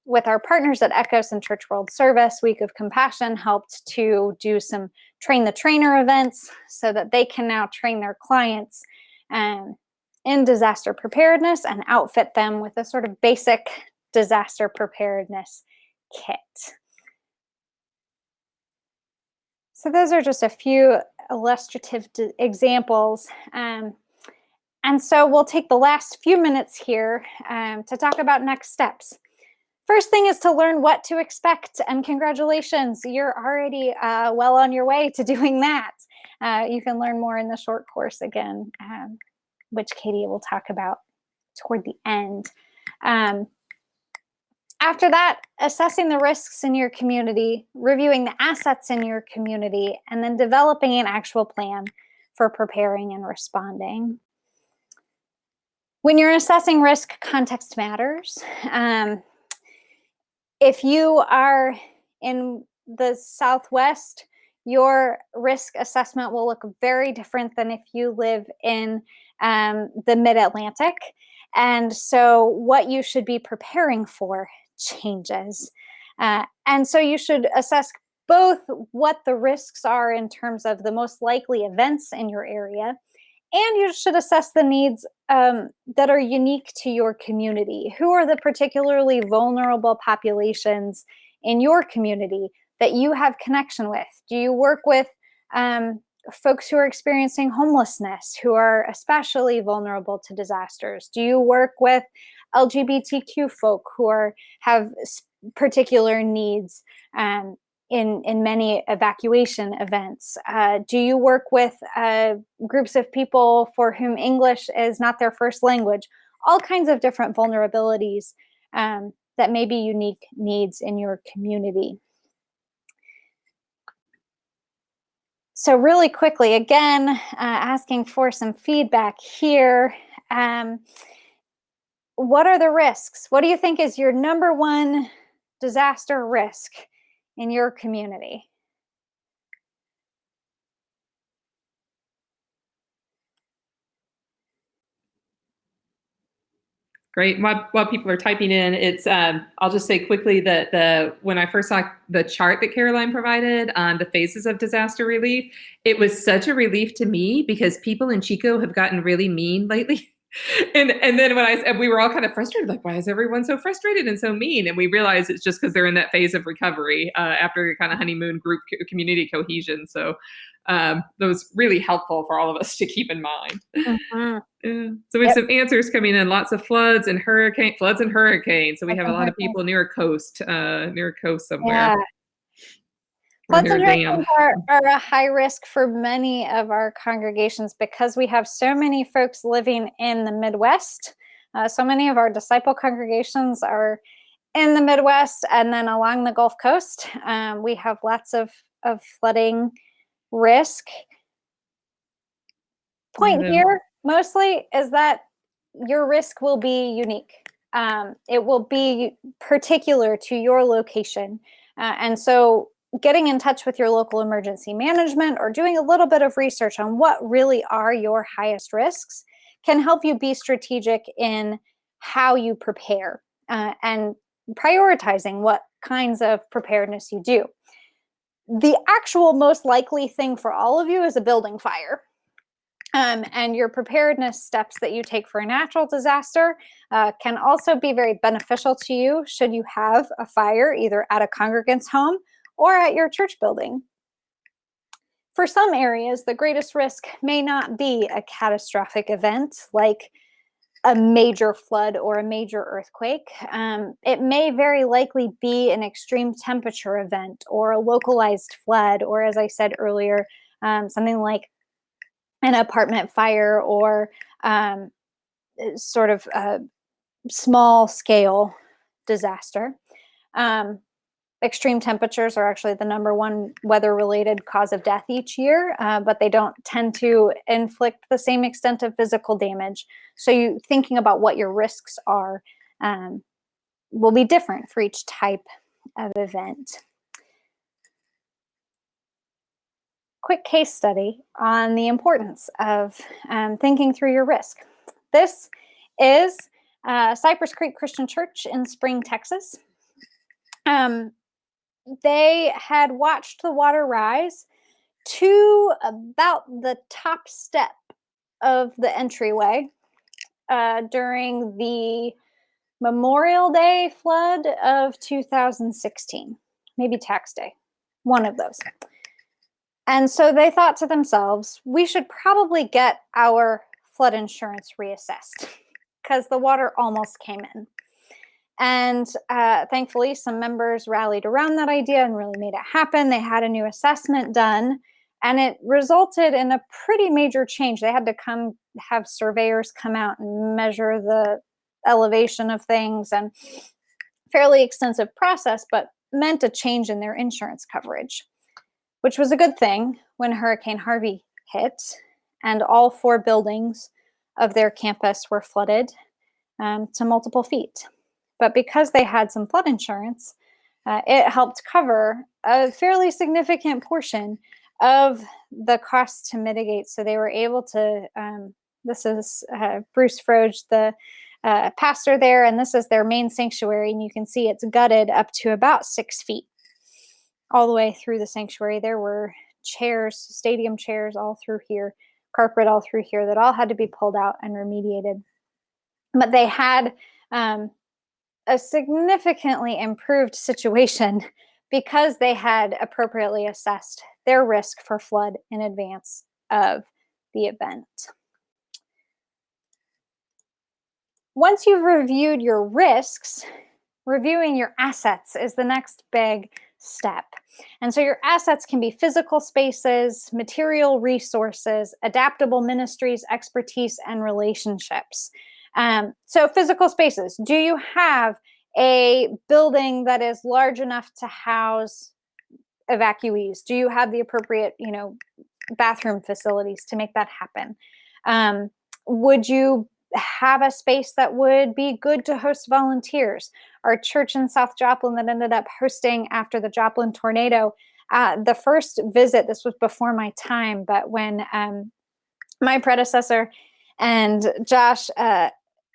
Speaker 1: with our partners at ECHOS and Church World Service, Week of Compassion helped to do some train the trainer events so that they can now train their clients in disaster preparedness and outfit them with a sort of basic disaster preparedness kit. So those are just a few illustrative examples. And so we'll take the last few minutes here to talk about next steps. First thing is to learn what to expect, and congratulations, you're already well on your way to doing that. You can learn more in the short course again, which Katie will talk about toward the end. After that, assessing the risks in your community, reviewing the assets in your community, and then developing an actual plan for preparing and responding. When you're assessing risk, context matters. If you are in the Southwest, your risk assessment will look very different than if you live in the Mid-Atlantic. And so what you should be preparing for changes. And so you should assess both what the risks are in terms of the most likely events in your area, and you should assess the needs that are unique to your community. Who are the particularly vulnerable populations in your community that you have connection with? Do you work with folks who are experiencing homelessness, who are especially vulnerable to disasters? Do you work with LGBTQ folk who have particular needs in many evacuation events? Do you work with groups of people for whom English is not their first language? All kinds of different vulnerabilities that may be unique needs in your community. So really quickly, again, asking for some feedback here. What are the risks? What do you think is your number one disaster risk in your community?
Speaker 2: Great. While people are typing in, it's I'll just say quickly that when I first saw the chart that Caroline provided on the phases of disaster relief, it was such a relief to me because people in Chico have gotten really mean lately. And then we were all kind of frustrated, like, why is everyone so frustrated and so mean? And we realized it's just because they're in that phase of recovery after kind of honeymoon group community cohesion. So that was really helpful for all of us to keep in mind.
Speaker 1: Mhm.
Speaker 2: Yeah. So we have some answers coming in. Lots of floods and hurricanes. So we have a lot of people near a coast somewhere.
Speaker 1: Yeah.
Speaker 2: Or
Speaker 1: Floods
Speaker 2: near
Speaker 1: and
Speaker 2: a dam.
Speaker 1: hurricanes are a high risk for many of our congregations because we have so many folks living in the Midwest. So many of our disciple congregations are in the Midwest and then along the Gulf Coast. We have lots of flooding risk. Point here mostly is that your risk will be unique. It will be particular to your location. And so getting in touch with your local emergency management or doing a little bit of research on what really are your highest risks can help you be strategic in how you prepare and prioritizing what kinds of preparedness you do. The actual most likely thing for all of you is a building fire. And your preparedness steps that you take for a natural disaster can also be very beneficial to you should you have a fire either at a congregant's home or at your church building. For some areas, the greatest risk may not be a catastrophic event like a major flood or a major earthquake. It may very likely be an extreme temperature event or a localized flood, or as I said earlier, something like an apartment fire or sort of a small scale disaster. Extreme temperatures are actually the number one weather related cause of death each year, but they don't tend to inflict the same extent of physical damage. So you thinking about what your risks are will be different for each type of event. Quick case study on the importance of thinking through your risk. This is Cypress Creek Christian Church in Spring, Texas. They had watched the water rise to about the top step of the entryway during the Memorial Day flood of 2016, maybe tax day, one of those. And so they thought to themselves, we should probably get our flood insurance reassessed because the water almost came in. And thankfully, some members rallied around that idea and really made it happen. They had a new assessment done, and it resulted in a pretty major change. They had to have surveyors come out and measure the elevation of things, and fairly extensive process, but meant a change in their insurance coverage, which was a good thing when Hurricane Harvey hit and all 4 buildings of their campus were flooded to multiple feet. But because they had some flood insurance, it helped cover a fairly significant portion of the costs to mitigate. So they were able to, this is Bruce Froge, the pastor there, and this is their main sanctuary. And you can see it's gutted up to about 6 feet. All the way through the sanctuary, there were chairs, stadium chairs all through here, carpet all through here that all had to be pulled out and remediated. But they had a significantly improved situation because they had appropriately assessed their risk for flood in advance of the event. Once you've reviewed your risks, reviewing your assets is the next big step. And so your assets can be physical spaces, material resources, adaptable ministries, expertise, and relationships. So physical spaces. Do you have a building that is large enough to house evacuees? Do you have the appropriate, bathroom facilities to make that happen? Would you have a space that would be good to host volunteers? Our church in South Joplin that ended up hosting after the Joplin tornado, the first visit, this was before my time, but when my predecessor and Josh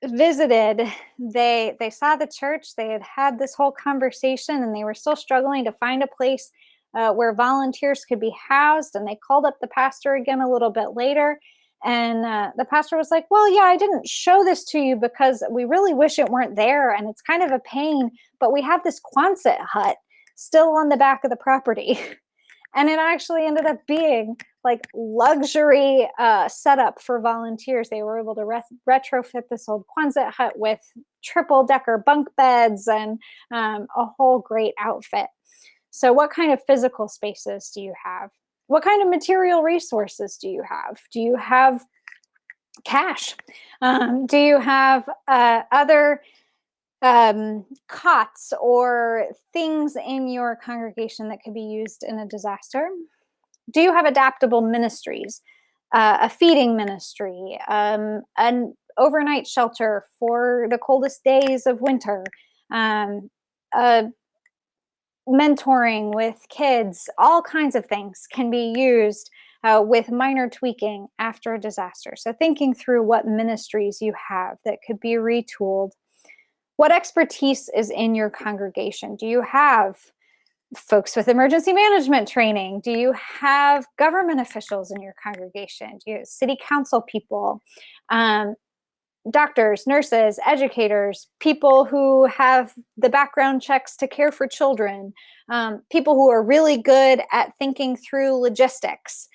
Speaker 1: visited, they saw the church. They had this whole conversation, and they were still struggling to find a place where volunteers could be housed. And they called up the pastor again a little bit later. And the pastor was like, well, yeah, I didn't show this to you because we really wish it weren't there. And it's kind of a pain, but we have this Quonset hut still on the back of the property. And it actually ended up being like luxury setup for volunteers. They were able to retrofit this old Quonset hut with triple decker bunk beds and a whole great outfit. So what kind of physical spaces do you have? What kind of material resources do you have? Do you have cash? Do you have other cots or things in your congregation that could be used in a disaster? Do you have adaptable ministries, a feeding ministry, an overnight shelter for the coldest days of winter, mentoring with kids? All kinds of things can be used with minor tweaking after a disaster. So thinking through what ministries you have that could be retooled. What expertise is in your congregation? Do you have folks with emergency management training? Do you have government officials in your congregation? Do you have city council people, doctors, nurses, educators, people who have the background checks to care for children, people who are really good at thinking through logistics,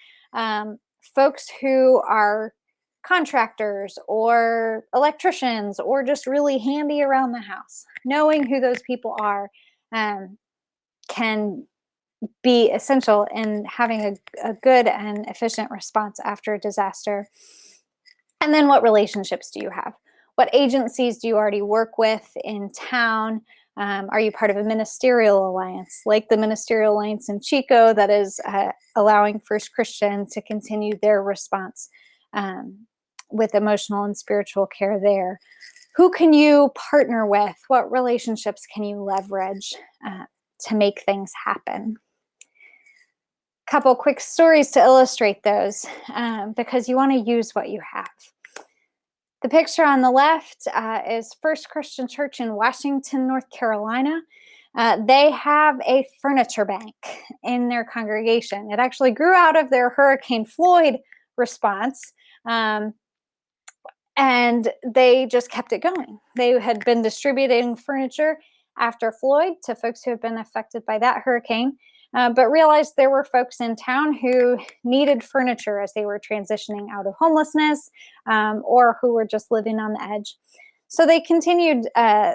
Speaker 1: folks who are contractors or electricians or just really handy around the house? Knowing who those people are can be essential in having a good and efficient response after a disaster. And then what relationships do you have? What agencies do you already work with in town? Are you part of a ministerial alliance, like the Ministerial Alliance in Chico that is allowing First Christian to continue their response with emotional and spiritual care there? Who can you partner with? What relationships can you leverage to make things happen? Couple quick stories to illustrate those because you want to use what you have. The picture on the left is First Christian Church in Washington, North Carolina. They have a furniture bank in their congregation. It actually grew out of their Hurricane Floyd response, and they just kept it going. They had been distributing furniture after Floyd to folks who have been affected by that hurricane, but realized there were folks in town who needed furniture as they were transitioning out of homelessness or who were just living on the edge. So they continued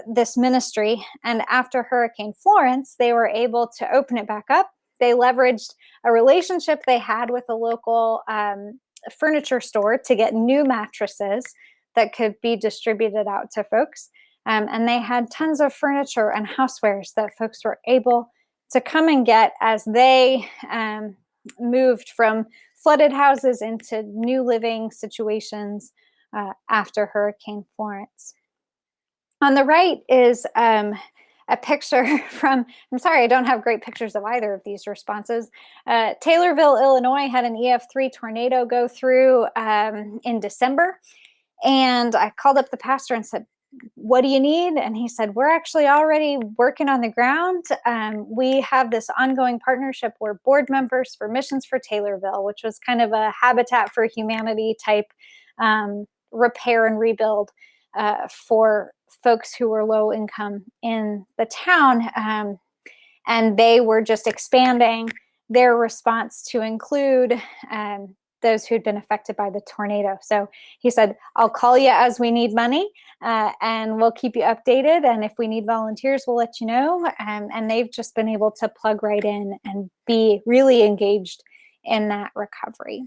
Speaker 1: this ministry, and after Hurricane Florence, they were able to open it back up. They leveraged a relationship they had with a local furniture store to get new mattresses that could be distributed out to folks. And they had tons of furniture and housewares that folks were able to come and get as they moved from flooded houses into new living situations after Hurricane Florence. On the right is a picture from, I'm sorry, I don't have great pictures of either of these responses. Taylorville, Illinois had an EF3 tornado go through in December. And I called up the pastor and said, what do you need? And he said, we're actually already working on the ground. We have this ongoing partnership. We're board members for Missions for Taylorville, which was kind of a Habitat for Humanity type repair and rebuild for folks who were low income in the town. And they were just expanding their response to include those who'd been affected by the tornado. So he said, I'll call you as we need money, and we'll keep you updated. And if we need volunteers, we'll let you know. And they've just been able to plug right in and be really engaged in that recovery.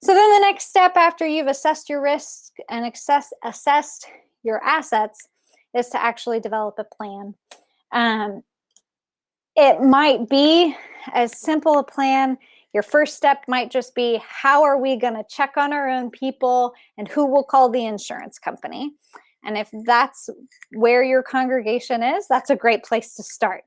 Speaker 1: So then the next step after you've assessed your risk and assessed your assets is to actually develop a plan. It might be as simple a plan. Your first step might just be, how are we going to check on our own people, and who will call the insurance company? And if that's where your congregation is, that's a great place to start.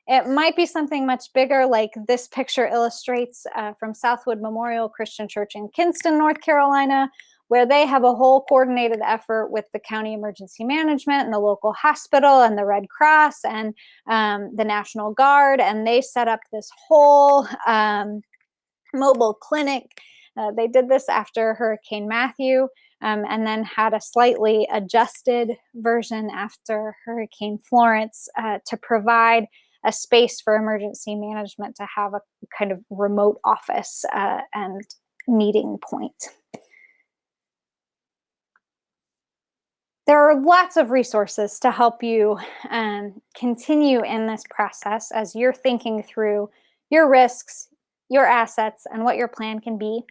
Speaker 1: It might be something much bigger, like this picture illustrates from Southwood Memorial Christian Church in Kinston, North Carolina, where they have a whole coordinated effort with the county emergency management and the local hospital and the Red Cross and the National Guard. And they set up this whole mobile clinic. They did this after Hurricane Matthew, and then had a slightly adjusted version after Hurricane Florence to provide a space for emergency management to have a kind of remote office and meeting point. There are lots of resources to help you continue in this process as you're thinking through your risks, your assets, and what your plan can be.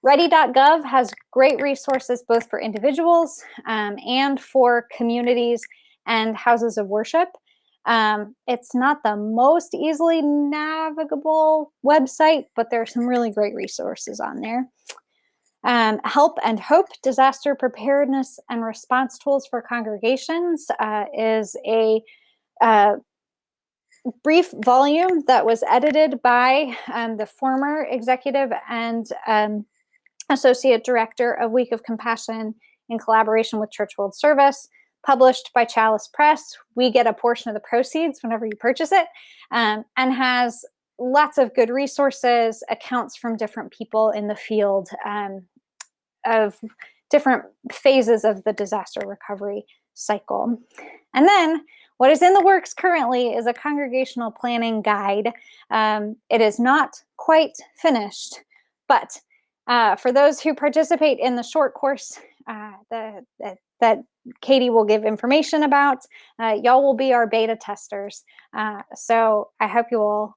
Speaker 1: Ready.gov has great resources both for individuals and for communities and houses of worship. It's not the most easily navigable website, but there are some really great resources on there. Help and Hope, Disaster Preparedness and Response Tools for Congregations, is a brief volume that was edited by the former executive and associate director of Week of Compassion in collaboration with Church World Service, published by Chalice Press. We get a portion of the proceeds whenever you purchase it, and has lots of good resources, accounts from different people in the field of different phases of the disaster recovery cycle. And then what is in the works currently is a congregational planning guide. It is not quite finished, but for those who participate in the short course that Katie will give information about, y'all will be our beta testers. So I hope you will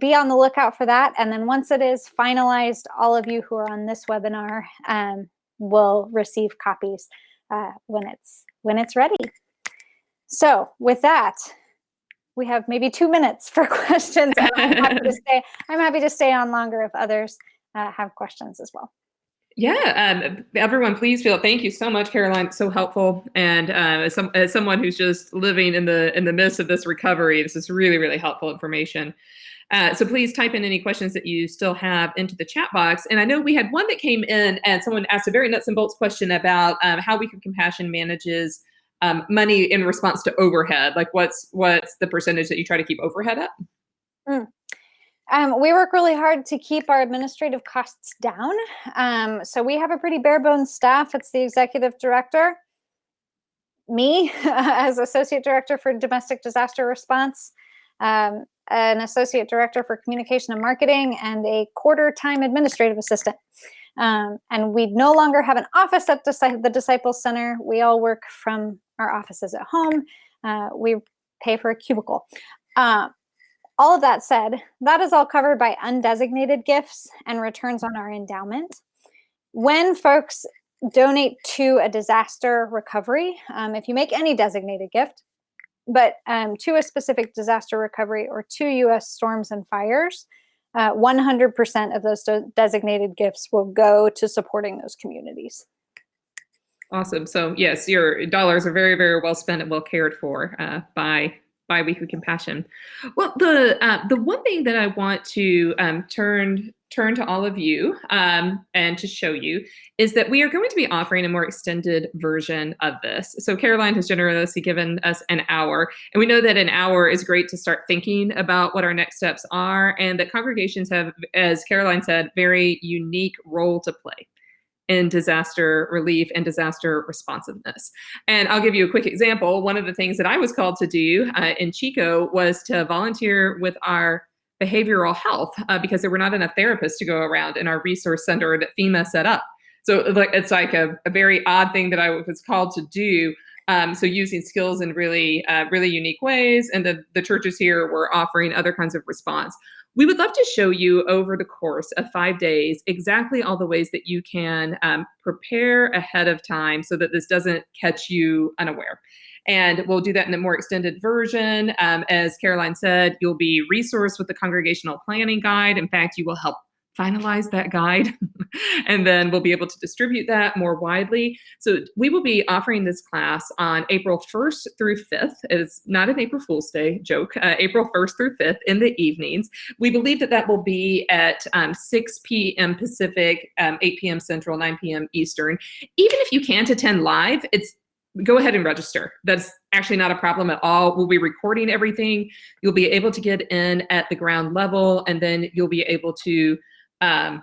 Speaker 1: be on the lookout for that. And then once it is finalized, all of you who are on this webinar will receive copies when it's ready. So with that, we have maybe 2 minutes for questions. And I'm happy to stay on longer if others have questions as well.
Speaker 2: Yeah, everyone, please thank you so much, Caroline. So helpful. And as someone who's just living in the midst of this recovery, this is really, really helpful information. So please type in any questions that you still have into the chat box. And I know we had one that came in, and someone asked a very nuts and bolts question about how Week of Compassion manages money in response to overhead. Like, what's the percentage that you try to keep overhead at?
Speaker 1: We work really hard to keep our administrative costs down. So we have a pretty bare bones staff. It's the executive director, me as associate director for domestic disaster response, an associate director for communication and marketing, and a quarter-time administrative assistant. And we no longer have an office at the Disciples Center. We all work from our offices at home. We pay for a cubicle. All of that said, that is all covered by undesignated gifts and returns on our endowment. When folks donate to a disaster recovery, if you make any designated gift, but to a specific disaster recovery or to U.S. storms and fires, 100% of those designated gifts will go to supporting those communities.
Speaker 2: Awesome. So yes, your dollars are very, very well spent and well cared for by Week of Compassion. Well, the one thing that I want to turn to all of you and to show you is that we are going to be offering a more extended version of this. So Caroline has generously given us an hour, and we know that an hour is great to start thinking about what our next steps are, and that congregations have, as Caroline said, very unique role to play in disaster relief and disaster responsiveness. And I'll give you a quick example. One of the things that I was called to do in Chico was to volunteer with our behavioral health because there were not enough therapists to go around in our resource center that FEMA set up. So it's like a very odd thing that I was called to do. So using skills in really, really unique ways, and the churches here were offering other kinds of response. We would love to show you over the course of 5 days exactly all the ways that you can prepare ahead of time so that this doesn't catch you unaware. And we'll do that in a more extended version. As Caroline said, you'll be resourced with the Congregational Planning Guide. In fact, you will help finalize that guide, and then we'll be able to distribute that more widely. So we will be offering this class on April 1st through 5th. It's not an April Fool's Day joke, April 1st through 5th in the evenings. We believe that that will be at 6 p.m. Pacific, 8 p.m. Central, 9 p.m. Eastern. Even if you can't attend live, go ahead and register. That's actually not a problem at all. We'll be recording everything. You'll be able to get in at the ground level, and then you'll be able to have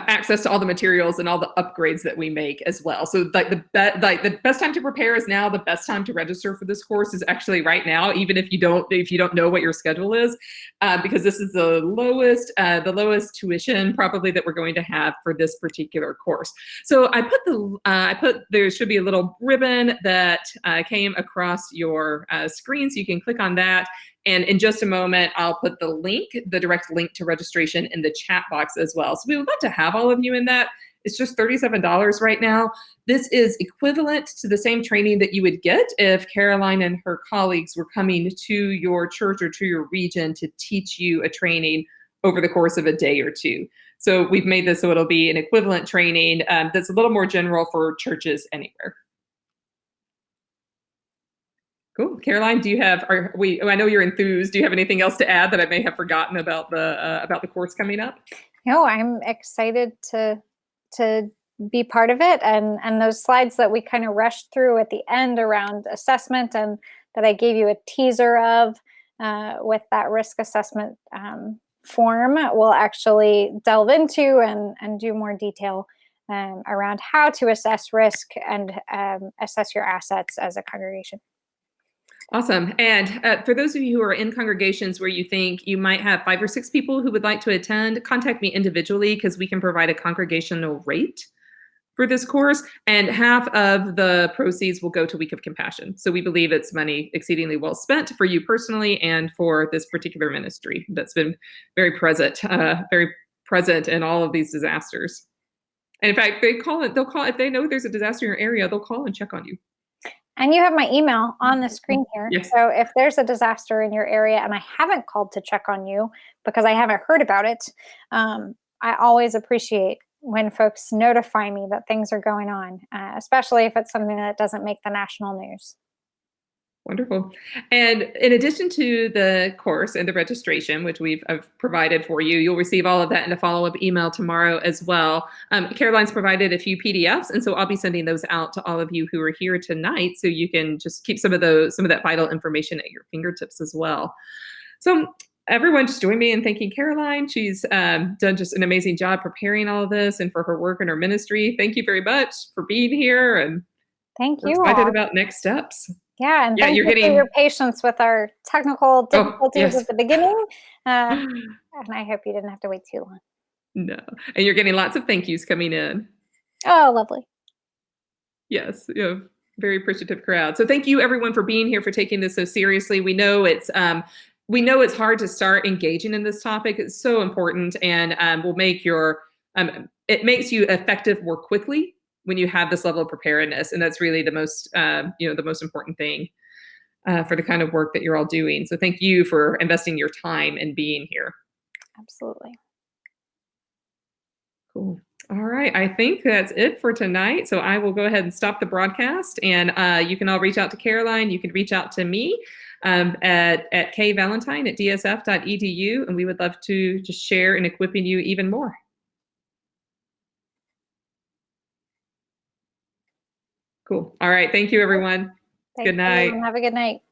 Speaker 2: access to all the materials and all the upgrades that we make as well. So the best time to prepare is now. The best time to register for this course is actually right now, even if you don't know what your schedule is, because this is the lowest tuition probably that we're going to have for this particular course. So there should be a little ribbon that came across your screen, so you can click on that. And in just a moment, I'll put the direct link to registration in the chat box as well. So we would love to have all of you in that. It's just $37 right now. This is equivalent to the same training that you would get if Caroline and her colleagues were coming to your church or to your region to teach you a training over the course of a day or two. So we've made this so it'll be an equivalent training that's a little more general for churches anywhere. Cool. Caroline, I know you're enthused. Do you have anything else to add that I may have forgotten about the course coming up?
Speaker 1: No, I'm excited to be part of it. And those slides that we kind of rushed through at the end around assessment, and that I gave you a teaser of with that risk assessment form, we'll actually delve into and do more detail around how to assess risk and assess your assets as a congregation.
Speaker 2: Awesome. And for those of you who are in congregations where you think you might have 5 or 6 people who would like to attend, contact me individually, because we can provide a congregational rate for this course, and half of the proceeds will go to Week of Compassion. So we believe it's money exceedingly well spent for you personally and for this particular ministry that's been very present in all of these disasters. And in fact, they'll call if they know there's a disaster in your area, they'll call and check on you.
Speaker 1: And you have my email on the screen here.
Speaker 2: Yes.
Speaker 1: So if there's a disaster in your area and I haven't called to check on you because I haven't heard about it, I always appreciate when folks notify me that things are going on, especially if it's something that doesn't make the national news.
Speaker 2: Wonderful. And in addition to the course and the registration, which I've provided for you, you'll receive all of that in a follow-up email tomorrow as well. Caroline's provided a few PDFs, and so I'll be sending those out to all of you who are here tonight, so you can just keep some of that vital information at your fingertips as well. So everyone, just join me in thanking Caroline. She's done just an amazing job preparing all of this and for her work in her ministry. Thank you very much for being here, and
Speaker 1: thank you.
Speaker 2: We're excited about next steps.
Speaker 1: Yeah, and thank you for your patience with our technical difficulties at the beginning. And I hope you didn't have to wait too long.
Speaker 2: No, and you're getting lots of thank yous coming in.
Speaker 1: Oh, lovely.
Speaker 2: Yes, very appreciative crowd. So thank you everyone for being here, for taking this so seriously. We know it's hard to start engaging in this topic. It's so important, and will make it makes you effective more quickly when you have this level of preparedness. And that's really the most important thing for the kind of work that you're all doing. So thank you for investing your time and being here.
Speaker 1: Absolutely.
Speaker 2: Cool. All right. I think that's it for tonight. So I will go ahead and stop the broadcast, and you can all reach out to Caroline. You can reach out to me at kvalentine@dsf.edu, and we would love to just share in equipping you even more. Cool. All right. Thank you, everyone.
Speaker 1: Thanks,
Speaker 2: good night.
Speaker 1: Everyone. Have a good night.